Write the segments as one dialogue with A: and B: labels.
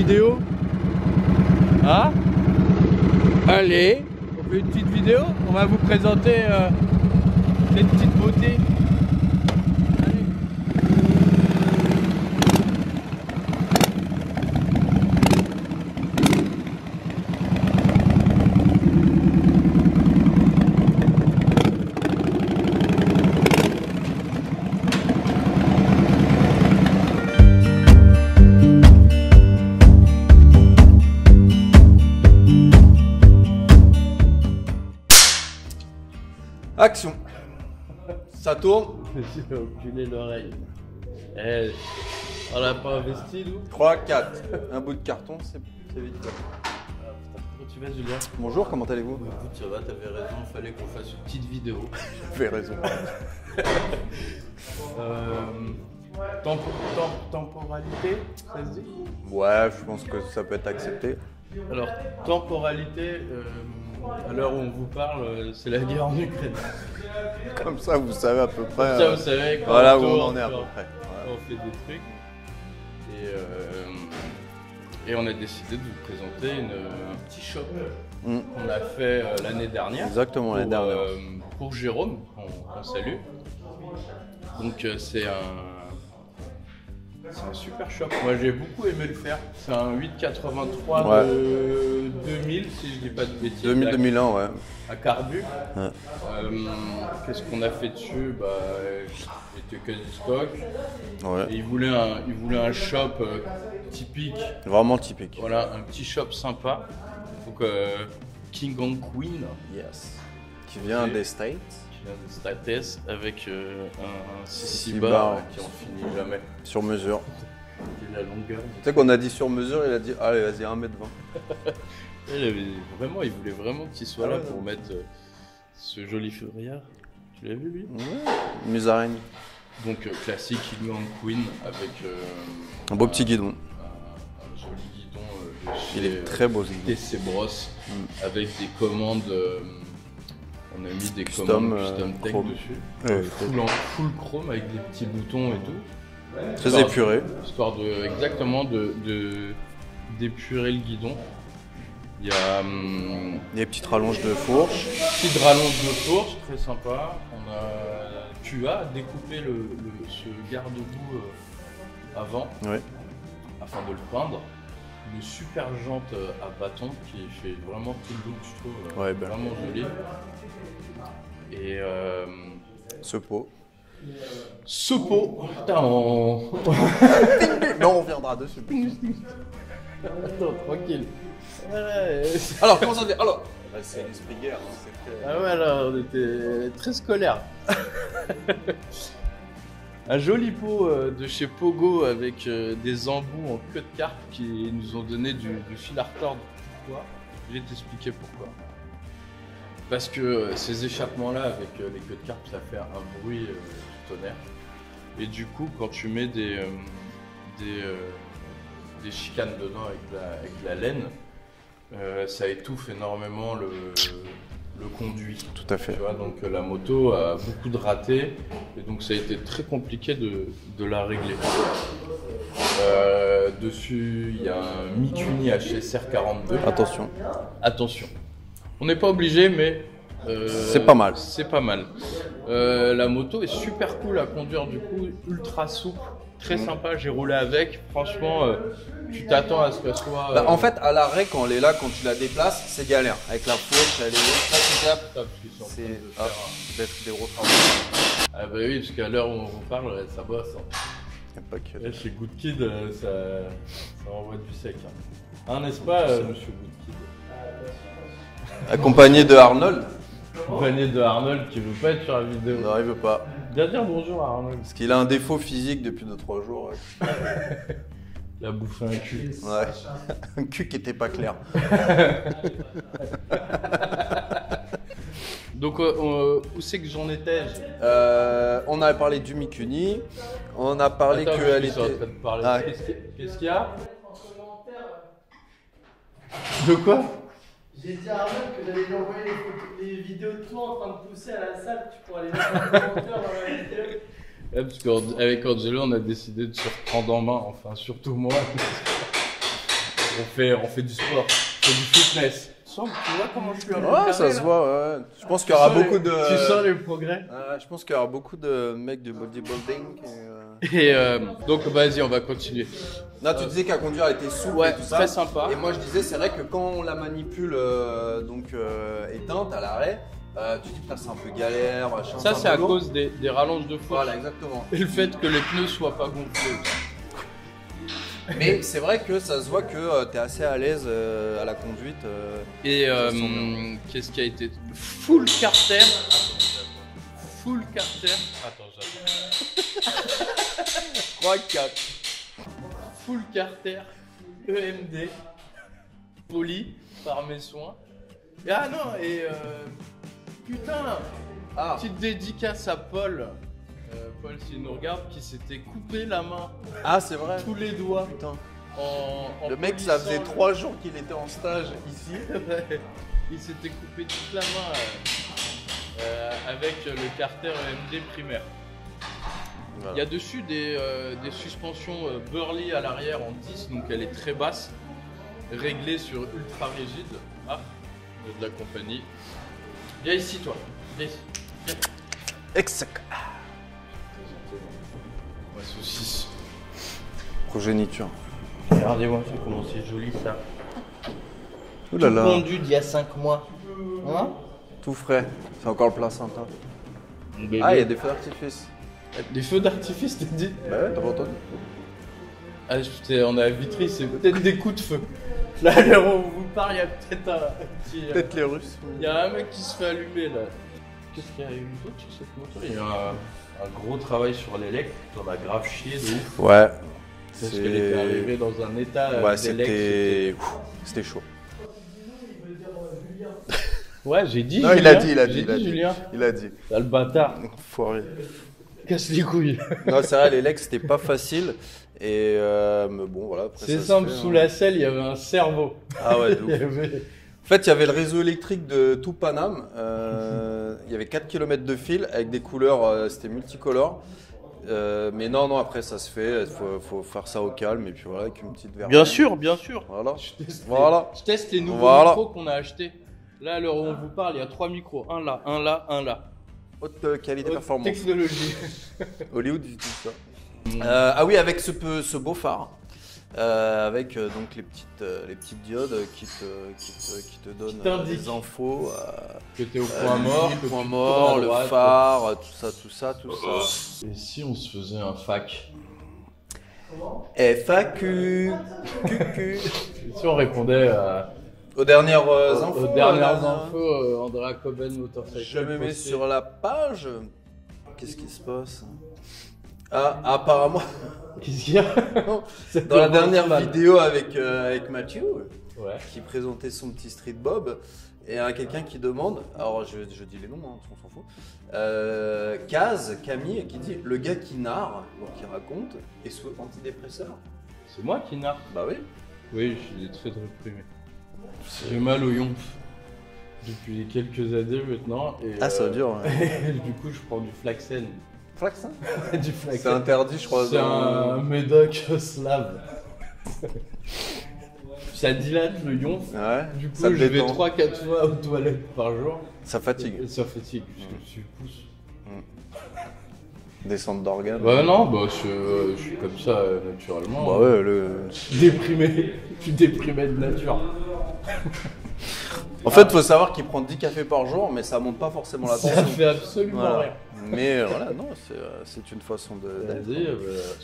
A: vidéo? Hein? Allez, on fait une petite vidéo. On va vous présenter cette petite beauté.
B: Action. Ça tourne.
A: J'ai enculé l'oreille. Eh, on l'a pas investi nous?
B: 3, 4. Un bout de carton, c'est vite.
A: Comment tu vas Julien?
B: Bonjour, comment allez-vous?
A: Écoute, ça va, t'avais raison, il fallait qu'on fasse une petite vidéo.
B: Vous avez raison.
A: Temporalité, ça se dit?
B: Ouais, je pense que ça peut être accepté.
A: Alors, temporalité, à l'heure où on vous parle, c'est la guerre en Ukraine.
B: Comme ça, vous savez à peu près.
A: Ça, vous savez, quand
B: voilà où on en est à peu près.
A: On fait des trucs. Et on a décidé de vous présenter un petit shop qu'on a fait l'année dernière.
B: Exactement, l'année dernière.
A: Pour Jérôme, qu'on salue. Donc c'est un super shop. Moi j'ai beaucoup aimé le faire. C'est un 883 de 2000 si je dis pas de bêtises.
B: 2000-2001, ouais.
A: À Carbu.
B: Ouais.
A: Qu'est-ce qu'on a fait dessus? C'était que du stock.
B: Ouais.
A: Et il voulait un shop typique.
B: Vraiment typique.
A: Voilà, un petit shop sympa. Donc King and Queen.
B: Yes. Qui vient des States.
A: Qui vient des States avec un CC
B: bar,
A: bar qui en finit jamais.
B: Sur mesure.
A: Et la longueur.
B: Tu sais qu'on a dit sur mesure, il a dit allez vas-y 1m20.
A: Il voulait vraiment qu'il soit là pour mettre ce joli février. Tu l'as vu lui?
B: Ouais. Musaraigne.
A: Donc classique King and Queen avec
B: un beau petit guidon.
A: Un joli guidon.
B: Il est très beau ce guidon.
A: TC Bros avec des commandes. On a mis des commandes custom tech dessus. Full chrome avec des petits boutons et tout.
B: Très épuré.
A: Histoire d'épurer le guidon. Il y a
B: des petites rallonges de fourche.
A: Petite rallonge de fourche, très sympa. Tu as découpé ce garde-boue avant, afin de le peindre. Une super jante à bâton qui fait vraiment tout le look, je trouve, vraiment joli. Et
B: ce pot.
A: Putain,
B: Non, on reviendra dessus.
A: Attends, tranquille.
B: Alors, comment ça fait? Alors, c'est l'esprit guerre.
A: Ah ouais, là, on était très scolaire. Un joli pot de chez Pogo avec des embouts en queue de carpe qui nous ont donné du fil à retordre. Pourquoi? Je vais t'expliquer pourquoi. Parce que ces échappements-là avec les queues de carpe, ça fait un bruit du tonnerre. Et du coup, quand tu mets des chicanes dedans avec la laine, ça étouffe énormément le conduit.
B: Tout à fait.
A: Tu vois, donc la moto a beaucoup de ratés et donc ça a été très compliqué de la régler. Dessus, il y a un Mikuni HSR 42.
B: Attention.
A: Attention. On n'est pas obligé, mais
B: c'est pas mal.
A: C'est pas mal. La moto est super cool à conduire, du coup, ultra souple, très sympa. J'ai roulé avec. Franchement, tu t'attends à ce qu'elle soit.
B: En fait, à l'arrêt, quand elle est là, quand tu la déplaces, c'est galère. Avec la fourche, elle est. C'est d'être des gros travaux.
A: Ah bah oui, parce qu'à l'heure où on vous parle, ça bosse.
B: Pas que...
A: Là, chez Good Kid, ça envoie du sec. Hein, n'est-ce pas, monsieur Good Kid?
B: Accompagné de Arnold.
A: Accompagné de Arnold qui veut pas être sur la vidéo.
B: Non, il veut pas.
A: Viens dire bonjour à Arnold.
B: Parce qu'il a un défaut physique depuis 2-3 jours.
A: Il a bouffé un cul.
B: Ouais. Un cul qui était pas clair.
A: Donc, où c'est que j'en étais?
B: On a parlé du Mikuni. On a parlé qu'elle était.
A: Qu'est-ce qu'il y a? De quoi?
C: J'ai dit à Arnaud que j'allais lui envoyer les vidéos de toi en train de pousser à la salle, tu pourras les mettre en commentaire dans la vidéo.
A: Ouais, parce qu'avec Angelo, on a décidé de se reprendre en main, enfin surtout moi. on fait du sport, on fait du fitness. Tu vois comment je suis un peu
B: Ouais,
A: carré,
B: ça se
A: là
B: voit, ouais. Je pense qu'il y aura beaucoup de...
A: Tu sens les progrès.
B: Je pense qu'il y aura beaucoup de mecs de bodybuilding.
A: Et donc vas-y, on va continuer.
B: Là, tu disais qu'à conduire, elle était souple
A: Ouais,
B: et tout ça.
A: très sympa.
B: Et moi, je disais, c'est vrai que quand on la manipule éteinte à l'arrêt, tu dis, putain, c'est un peu galère, machin.
A: Ça, c'est à
B: boulot.
A: cause des rallonges de fourche.
B: Voilà, exactement.
A: Et le fait que les pneus soient pas gonflés.
B: Mais c'est vrai que ça se voit que tu es assez à l'aise à la conduite.
A: Et
B: ça sent bien.
A: qu'est-ce qui a été full carter. Full carter. Attends, j'attends.
B: 3, 4.
A: Full carter. EMD. Poli par mes soins. Et ah non, et putain, petite dédicace à Paul. Paul, s'il nous regarde, qui s'était coupé la main,
B: Ah, c'est vrai.
A: tous les doigts.
B: Putain.
A: En
B: Le mec, ça faisait 3 jours qu'il était en stage ici.
A: Il s'était coupé toute la main avec le carter EMD primaire.
B: Voilà.
A: Il y a dessus des suspensions Burley à l'arrière en 10, donc elle est très basse, réglée sur ultra rigide. Ah, de la compagnie. Viens ici, toi. Viens ici. Viens.
B: Exact.
A: Ma saucisse.
B: Progéniture.
A: Regardez-moi comment c'est joli ça.
B: Ouh là là.
A: Pondu d'il y a 5 mois. Hein?
B: Tout frais. C'est encore le placenta.
A: Bébé.
B: Ah, il y a des feux d'artifice.
A: Des feux d'artifice, t'as dit?
B: Bah ouais, t'as pas entendu.
A: Ah, on est à Vitry, c'est peut-être des coups de feu. Là, à l'heure où on vous parle, il y a peut-être un petit.
B: Peut-être les Russes.
A: Il y a un mec qui se fait allumer là. Qu'est-ce qu'il y a eu d'autre sur cette moto? Il y a un gros travail sur l'élect, on a grave chié de ouf.
B: Ouais.
A: Parce qu'elle était arrivée dans un état
B: Ouais,
A: d'élect.
B: c'était chaud.
A: Ouais, j'ai dit.
B: Non,
A: Julien.
B: il a dit,
A: Julien.
B: Il a dit.
A: T'as le bâtard.
B: Foiré.
A: Casse les couilles.
B: Non, c'est vrai, les legs, c'était pas facile. Et mais bon, voilà. Après,
A: C'est
B: ça se
A: simple,
B: fait,
A: sous
B: hein.
A: la selle, il y avait un cerveau.
B: Ah ouais, de ouf.
A: Il y avait-
B: En fait, il y avait le réseau électrique de tout Paname. Il y avait 4 km de fil avec des couleurs, c'était multicolore. Mais non, après ça se fait. Faut faire ça au calme et puis voilà, avec une petite verre.
A: Bien sûr, bien sûr.
B: Voilà.
A: Voilà. Je teste les nouveaux
B: Voilà.
A: micros qu'on a achetés. Là, à l'heure où on vous parle, il y a 3 micros. Un là, un là, un là.
B: Haute qualité
A: Haute
B: performance.
A: technologie.
B: Hollywood utilise ça. Ah oui, avec ce beau phare. Avec donc les petites diodes qui te donnent
A: t'indiquent.
B: des infos.
A: Que t'es au point mort, que
B: point
A: tu
B: mort,
A: tournes à
B: le
A: droite.
B: phare, tout ça.
A: Et si on se faisait un fac?
B: FAQ. QQ.
A: Si on répondait
B: Aux dernières
A: aux
B: infos.
A: dernières infos, Andrea Coben Motorcycle.
B: Je me mets
A: posté.
B: sur la page. Qu'est-ce qui se passe? Ah, apparemment,
A: Qu'est-ce qu'il y a? Ça
B: dans la
A: commence
B: dernière
A: mal.
B: vidéo avec Mathieu,
A: Ouais.
B: qui présentait son petit street bob, et à quelqu'un qui demande, alors je dis les noms, hein, on s'en fout, Camille, qui dit le gars qui narre, donc qui raconte, est sous antidépresseur.
A: C'est moi qui narre.
B: Bah oui.
A: Oui, je l'ai très déprimé. J'ai mal au yonf depuis quelques années maintenant. Et,
B: Ah, ça dure. Ouais.
A: du coup, je prends du Flaxen.
B: Flaxen.
A: Du Flaxen.
B: C'est interdit, je crois.
A: C'est un médoc slave. Ça dilate le yonf.
B: Ouais.
A: Du coup,
B: ça te
A: je vais
B: détend.
A: 3-4 fois aux toilettes par jour.
B: Ça fatigue.
A: Et ça fatigue, parce que je suis pousse.
B: Descente d'organes.
A: Bah non, bah je suis comme ça naturellement.
B: Bah ouais,
A: Déprimé. Je suis déprimé de nature.
B: En fait, faut savoir qu'il prend 10 cafés par jour, mais ça monte pas forcément la
A: Ça
B: tension.
A: fait absolument
B: Voilà.
A: rien.
B: Mais voilà, non, c'est une façon d'être.
A: Vas-y,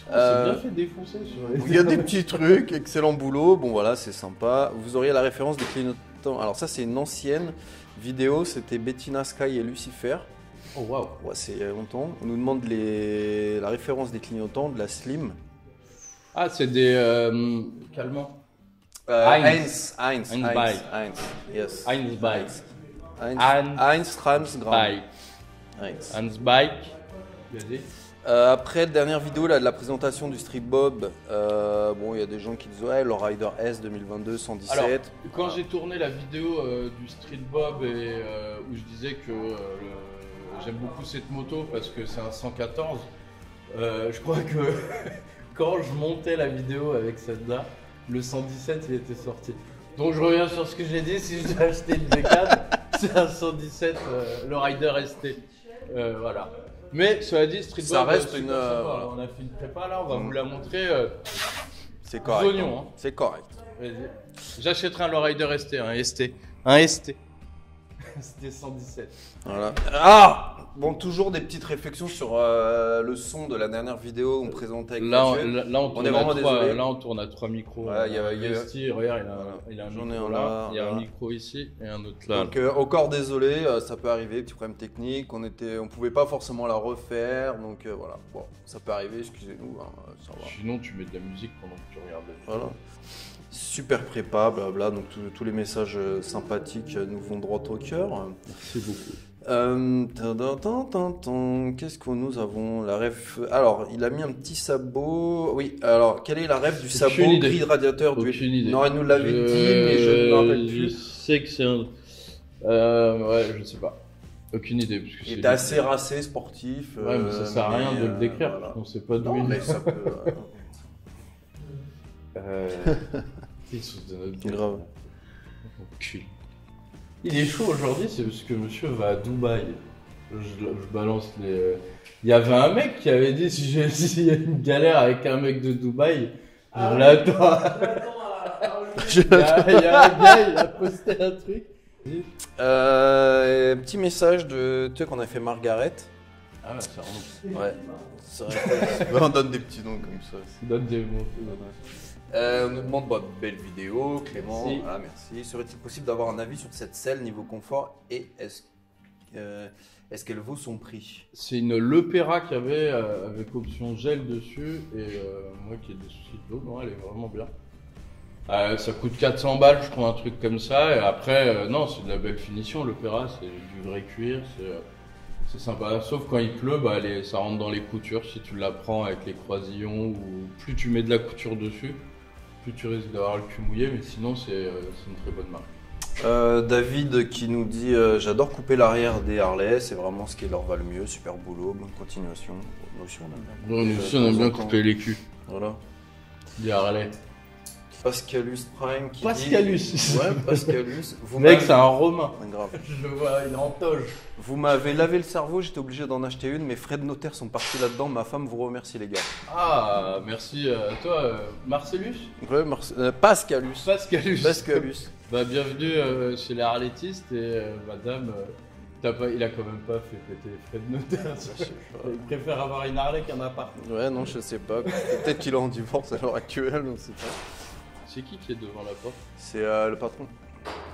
A: c'est bien fait défoncer sur les...
B: Il y a des petits trucs, excellent boulot. Bon voilà, c'est sympa. Vous auriez la référence des clignotants. Alors ça, c'est une ancienne vidéo. C'était Bettina Sky et Lucifer.
A: Oh waouh.
B: Ouais, c'est il y a longtemps. On nous demande la référence des clignotants de la Slim.
A: Ah, c'est des calmants.
B: Heinz.
A: Bike.
B: Yes.
A: Heinz Bike.
B: Heinz Transgram.
A: Bike.
B: Heinz.
A: Heinz Bike. Vas-y.
B: Après, dernière vidéo là, de la présentation du Street Bob, bon, il y a des gens qui disent ouais, le Rider S 2022 117.
A: Alors, quand j'ai tourné la vidéo du Street Bob et où je disais que j'aime beaucoup cette moto parce que c'est un 114, je crois que quand je montais la vidéo avec celle-là, le 117 il était sorti. Donc je reviens sur ce que j'ai dit, si j'ai acheté une D4, c'est un 117, le Rider ST. Voilà. Mais cela dit, Streetboard,
B: Ça reste
A: c'est
B: une,
A: pas sympa, là. On a fait une prépa là, on va vous la montrer.
B: C'est correct.
A: Oignons, hein.
B: C'est correct.
A: Vas-y. J'achèterai un Lowrider ST, un ST. Un ST. C'était 117.
B: Voilà. Ah bon, toujours des petites réflexions sur le son de la dernière vidéo qu'on présentait avec
A: Là,
B: Mathieu.
A: on tourne
B: est vraiment désolé.
A: là, on tourne à 3 micros.
B: Ouais, il y a-
A: investi, regarde,
B: Voilà.
A: il a un
B: J'en ai
A: micro
B: un
A: là,
B: là,
A: il y a un
B: voilà.
A: micro ici et un autre là.
B: Donc encore désolé, ça peut arriver, petit problème technique, on pouvait pas forcément la refaire, donc voilà, bon, ça peut arriver, excusez-nous, hein, ça va.
A: Sinon, tu mets de la musique pendant que tu regardes la vidéo.
B: Voilà. Super prépa, blabla, donc tous les messages sympathiques nous vont droit au cœur.
A: Merci beaucoup.
B: Qu'est-ce que nous avons la ref. Alors, il a mis un petit sabot. Oui, alors, quelle est la ref du sabot
A: Aucune idée.
B: gris de radiateur du.
A: Aucune idée.
B: Non, il nous l'avait dit, mais je ne me rappelle
A: Je
B: plus.
A: sais que c'est un. Ouais, je sais pas. Aucune idée. Parce que
B: Il
A: c'est
B: était assez racé, sportif.
A: Ouais, mais ça sert à rien de le décrire.
B: voilà.
A: On sait pas d'où
B: Non,
A: il
B: mais
A: est.
B: ça peut.
A: Ils sont de notre
B: Grave.
A: Cul. Il est chaud aujourd'hui, c'est parce que monsieur va à Dubaï. Je balance les. Il y avait un mec qui avait dit s'il y a une galère avec un mec de Dubaï, je l'attends. Il y a un gars, il a posté un truc.
B: Petit message de. Tu sais qu'on a fait Margaret.
A: Ah ouais, ça remonte.
B: Ouais. Ça on donne des petits noms comme ça.
A: Donne des mots.
B: On nous demande belle vidéo, Clément.
A: Merci.
B: Ah, merci. Serait-il possible d'avoir un avis sur cette selle niveau confort et est-ce qu'elle vaut son prix?
A: C'est une Lepera qu'il y avait avec option gel dessus et moi qui ai des soucis de dos, non, elle est vraiment bien. Ça coûte 400 balles, je crois, un truc comme ça. Et après, non, c'est de la belle finition. L'Opéra, c'est du vrai cuir, c'est sympa. Sauf quand il pleut, bah, ça rentre dans les coutures. Si tu la prends avec les croisillons, ou plus tu mets de la couture dessus, plus tu risques d'avoir le cul mouillé. Mais sinon, c'est une très bonne marque.
B: David qui nous dit j'adore couper l'arrière des Harley, c'est vraiment ce qui leur va le mieux. Super boulot, bonne continuation. Nous aussi, on aime bien.
A: Nous aussi, on aime bien couper les culs.
B: Voilà.
A: Des Harley.
B: Pascalus Prime qui
A: Pascalus.
B: dit... Ouais, Pascalus. Vous
A: Mec,
B: m'avez-
A: c'est un Romain.
B: Grave.
A: Je le vois, il est en toge.
B: Vous m'avez lavé le cerveau, j'étais obligé d'en acheter une. Mes frais de notaire sont partis là-dedans. Ma femme vous remercie, les gars.
A: Ah, merci à toi, Marcellus.
B: Ouais, Pascalus.
A: Pascalus.
B: Pascalus.
A: Bah, bienvenue chez les Harlettistes et madame, il a quand même pas fait péter les frais de notaire. Il préfère avoir une Harley qu'un appart.
B: Ouais, non, je sais pas. Peut-être qu'il est en divorce à l'heure actuelle, on sait pas.
A: C'est qui est devant la porte?
B: C'est le patron.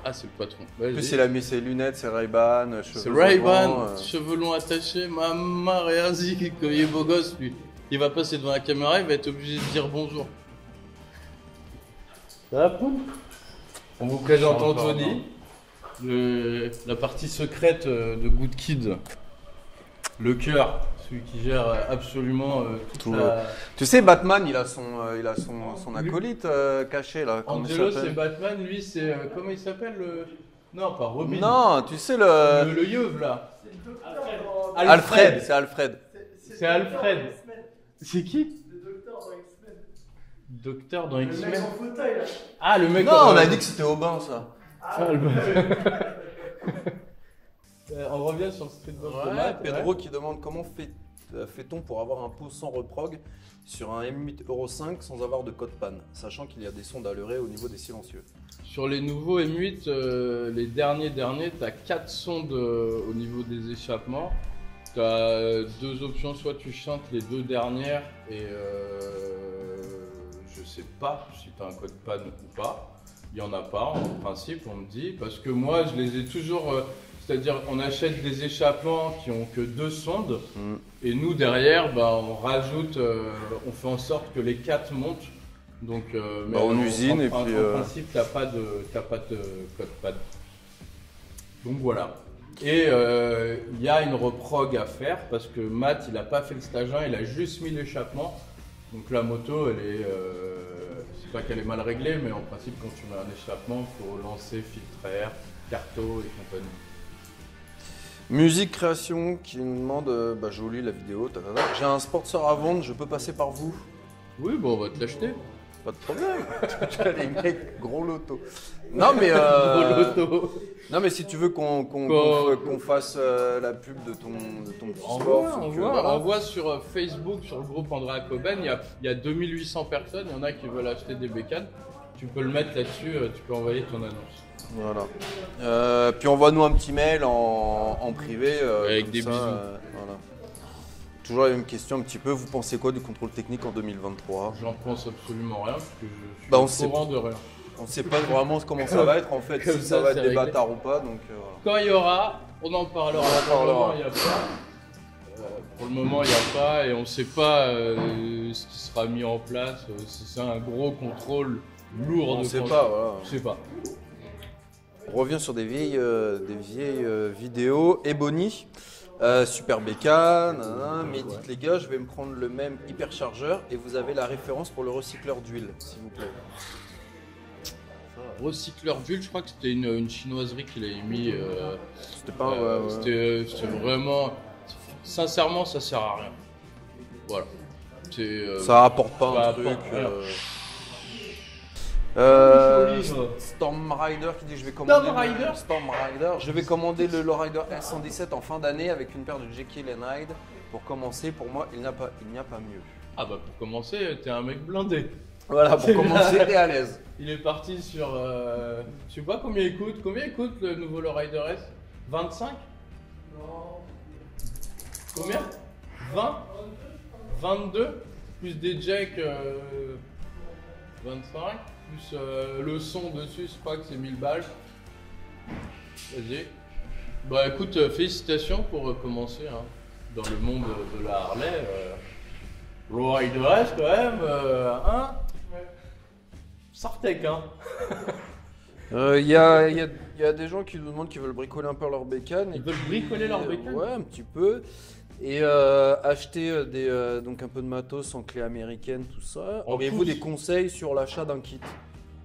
A: Ah, c'est le patron.
B: En plus, il a mis ses lunettes, ses Ray-Ban, cheveux
A: C'est Ray-Ban,
B: longs,
A: cheveux longs attachés, maman, regarde-y, comme il est beau gosse lui. Il va passer devant la caméra, il va être obligé de dire bonjour. Ça va, Poum? On vous présente Anthony, la partie secrète de Good Kid. Le cœur, celui qui gère absolument
B: Tout
A: la...
B: Tu sais, Batman, il a son acolyte caché là. Comment il
A: Angelo,
B: s'appelle
A: c'est Batman, lui, c'est... comment il s'appelle le... Non, pas Robin.
B: Non, tu sais le.
A: Le yeuve, là.
B: Alfred, c'est Alfred.
A: C'est Alfred. C'est qui?
C: Le docteur dans X-Men.
A: Docteur dans
C: Le mec
A: X-Men.
C: en fauteuil là.
A: Ah, le mec...
B: Non, on a dit que c'était Aubin ça.
A: Ah, on revient sur le streetball
B: Ouais,
A: tomate.
B: Pedro qui demande comment fait-on pour avoir un pot sans reprog sur un M8 Euro 5 sans avoir de code panne, sachant qu'il y a des sondes à leurrer au niveau des silencieux.
A: Sur les nouveaux M8, les derniers, tu as 4 sondes au niveau des échappements. Tu as deux options, soit tu chantes les deux dernières et je sais pas si tu as un code panne ou pas. Il n'y en a pas en principe, on me dit, parce que moi je les ai toujours... c'est-à-dire on achète des échappements qui ont que 2 sondes et nous derrière bah, on rajoute, on fait en sorte que les 4 montent. Donc, mais
B: en usine et puis.
A: En principe, t'as pas de code pad. Donc voilà. Et il y a une reprog à faire parce que Matt, il a pas fait le stage 1, il a juste mis l'échappement. Donc la moto, elle est, c'est pas qu'elle est mal réglée, mais en principe, quand tu mets un échappement, il faut lancer filtre air, carto et compagnie.
B: Musique Création qui nous demande, jolie la vidéo, j'ai un sponsor à vendre, je peux passer par vous?
A: Oui, bon, on va te l'acheter.
B: Pas de problème. Tu as les mecs, gros loto. Non, mais.
A: Gros loto.
B: Non, mais si tu veux qu'on fasse la pub de ton petit sport.
A: On voit sur Facebook, sur le groupe Andrea Coben, il y a 2800 personnes. Il y en a qui veulent acheter des bécanes. Tu peux le mettre là-dessus, tu peux envoyer ton annonce.
B: Voilà. Puis envoie-nous un petit mail en privé.
A: Avec des bisous.
B: Voilà. Toujours la même question un petit peu. Vous pensez quoi du contrôle technique en 2023 ?
A: J'en pense absolument rien, parce que je suis
B: on
A: au courant de rien.
B: On ne sait pas vraiment comment ça va être en fait, si ça va être des bâtards ou pas. Donc,
A: Quand il y aura, on en parlera. Pour le moment, il n'y a pas. Pour le moment, il n'y a pas et on ne sait pas ce qui sera mis en place. Si c'est un gros contrôle lourd de contrôle.
B: Voilà.
A: Je sais pas.
B: On revient sur des vieilles vidéos. Ebony, super bécane, mais dites les gars, je vais me prendre le même hyperchargeur et vous avez la référence pour le recycleur d'huile, s'il vous plaît.
A: Recycleur d'huile, je crois que c'était une chinoiserie qu'il avait mis.
B: C'était pas.
A: C'était vraiment. Sincèrement, ça sert à rien. Voilà.
B: Ça rapporte pas un truc. Storm Rider qui dit je vais commander Storm Rider. Je vais commander le Lowrider S117 en fin d'année avec une paire de Jekyll and Hyde. Pour commencer, pour moi, il n'y a pas mieux.
A: Ah bah pour commencer, t'es un mec blindé.
B: Voilà, pour commencer, t'es à l'aise.
A: Il est parti sur. Je sais pas combien il coûte. Combien il coûte le nouveau Lowrider S ? 25 ?
C: Non.
A: Combien ? 20 ? 22 ? Plus des jacks 25 ? Plus le son dessus, je crois que c'est 1000 balles. Vas-y. Bah écoute, félicitations pour commencer hein, dans le monde de la Harley. Lowrider S quand même, hein. Sartec, hein.
B: Il y a des gens qui nous demandent qu'ils veulent bricoler un peu leur bécane.
A: Ils veulent bricoler leur bécane ?
B: Ouais, un petit peu. Et acheter donc un peu de matos en clé américaine, tout ça. Auriez-vous des conseils sur l'achat d'un kit ?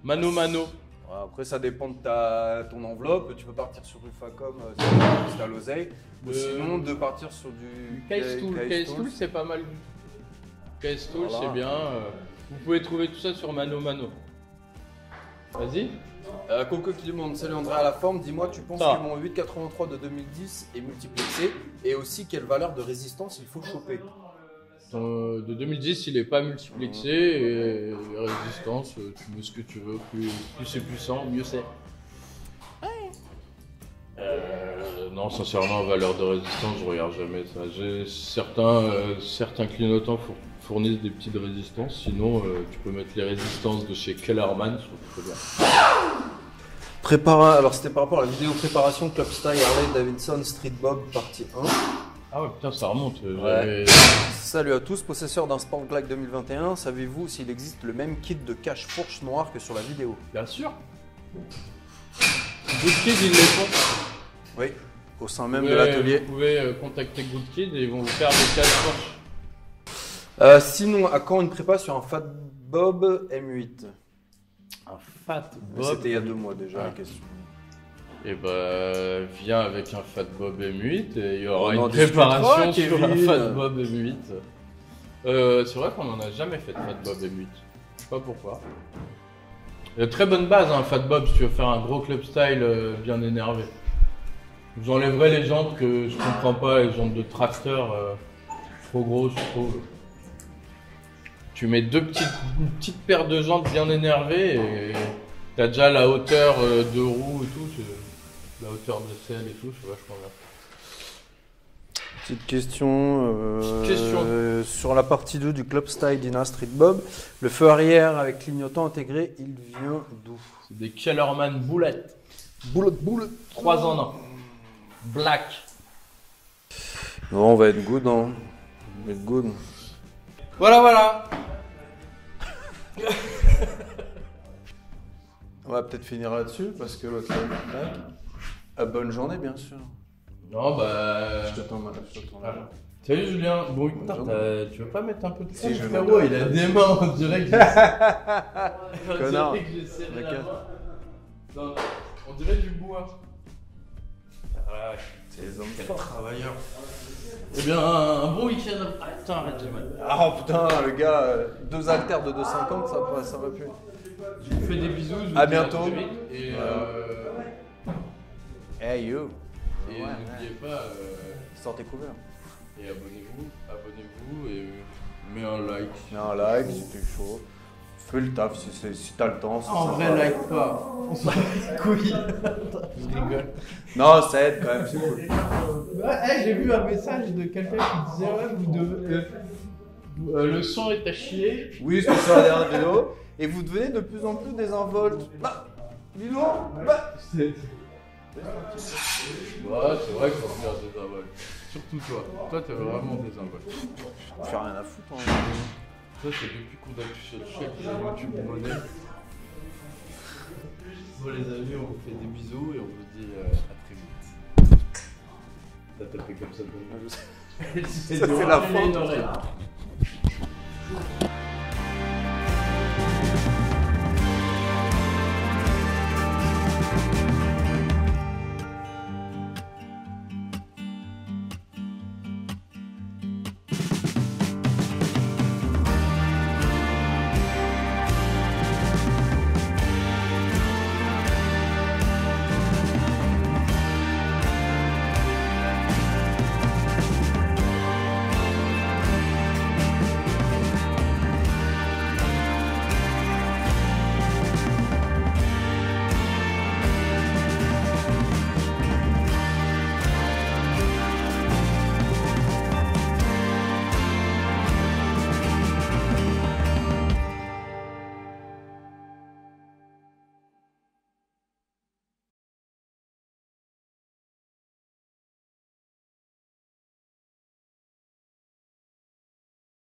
A: Mano.
B: Ouais, après, ça dépend de ton enveloppe. Tu peux partir sur du Facom si t'as l'oseille. Ou sinon, de partir sur du
A: Case Tool, c'est pas mal. Case Tool, voilà. C'est bien. Vous pouvez trouver tout ça sur Mano. Vas-y.
B: Coco qui demande, salut André à la forme, dis-moi, tu penses que mon 883 de 2010 est multiplexé et aussi quelle valeur de résistance il faut choper ?
A: De 2010, il n'est pas multiplexé et résistance, tu mets ce que tu veux, plus c'est puissant, mieux c'est. Non, sincèrement, valeur de résistance, je regarde jamais ça. Certains clignotants fournissent des petites résistances, sinon tu peux mettre les résistances de chez Kellerman, c'est très bien.
B: Alors c'était par rapport à la vidéo préparation Club Style Harley Davidson Street Bob partie 1.
A: Ah ouais, putain, ça remonte.
B: Ouais. Salut à tous, possesseurs d'un Sport Glide 2021, savez-vous s'il existe le même kit de cache-fourche noir que sur la vidéo ?
A: Bien sûr. Goodkid, ils les font.
B: Oui, au sein même de l'atelier.
A: Vous pouvez contacter Goodkid et ils vont vous faire des cache-fourches.
B: Sinon, à quand une prépa sur un Fat Bob M8 ?
A: Un Fat Bob.
B: C'était il y a 2 mois déjà la question.
A: Et viens avec un Fat Bob M8 et il y aura une préparation sur un Fat Bob M8. C'est vrai qu'on n'en a jamais fait de Fat Bob M8. Je sais pas pourquoi. Il y a très bonne base, un Fat Bob, si tu veux faire un gros club style bien énervé. Vous enlèverez les jantes que je comprends pas, les jantes de tracteur trop grosses, je trouve. Tu mets une petite paire de jantes bien énervées et t'as déjà la hauteur de roue et tout, la hauteur de selle et tout, c'est vachement bien.
B: Petite question, sur la partie 2 du Club Style Dina Street Bob, le feu arrière avec clignotant intégré, il vient d'où ?
A: C'est des Kellerman Bullet.
B: Bullet.
A: 3 en 1. Black.
B: Non, on va être good, hein. On va être good.
A: Voilà.
B: On va peut-être finir là-dessus parce que l'autre bonne journée, bien sûr.
A: Non,
B: je t'attends là.
A: Salut Julien. Bon, putain, tu veux pas mettre un peu de
B: si,
A: frérot, il a des mains, on dirait que
B: Connard.
A: j'ai serré la main. Non, on dirait du bois.
B: C'est les hommes travailleurs.
A: Eh bien, un bon week-end. Ah, putain, arrête, j'ai mal.
B: Ah putain, le gars, 2 haltères de 2,50, ça va plus.
A: Je vous fais des bisous. Je vous
B: À
A: dis
B: bientôt.
A: très vite, Et,
B: Hey you.
A: et n'oubliez pas,
B: Sortez couvert.
A: et abonnez-vous et mets un like.
B: Mets un like si t'es chaud. Fais le taf si t'as le temps.
A: En vrai, like pas. On s'en bat les couilles. Je rigole.
B: Non, ça aide quand même, c'est cool.
A: Ouais, j'ai vu un message de quelqu'un qui disait ouais, vous devez. Le son est à chier.
B: Oui, c'est sur la dernière vidéo. Et vous devenez de plus en plus désinvolte. Bah, Lilo, bah.
A: Ouais, c'est vrai que faut faire désinvolte. Surtout toi. Toi, t'es vraiment désinvolte.
B: Fais rien à foutre. Hein.
A: Ça, c'est depuis qu'on a touché le chèque de YouTube Monnaie. Bon, les amis, on vous fait des bisous et on vous dit à très vite. T'as tapé comme ça,
B: Ça, c'est la fin.
A: Une oreille.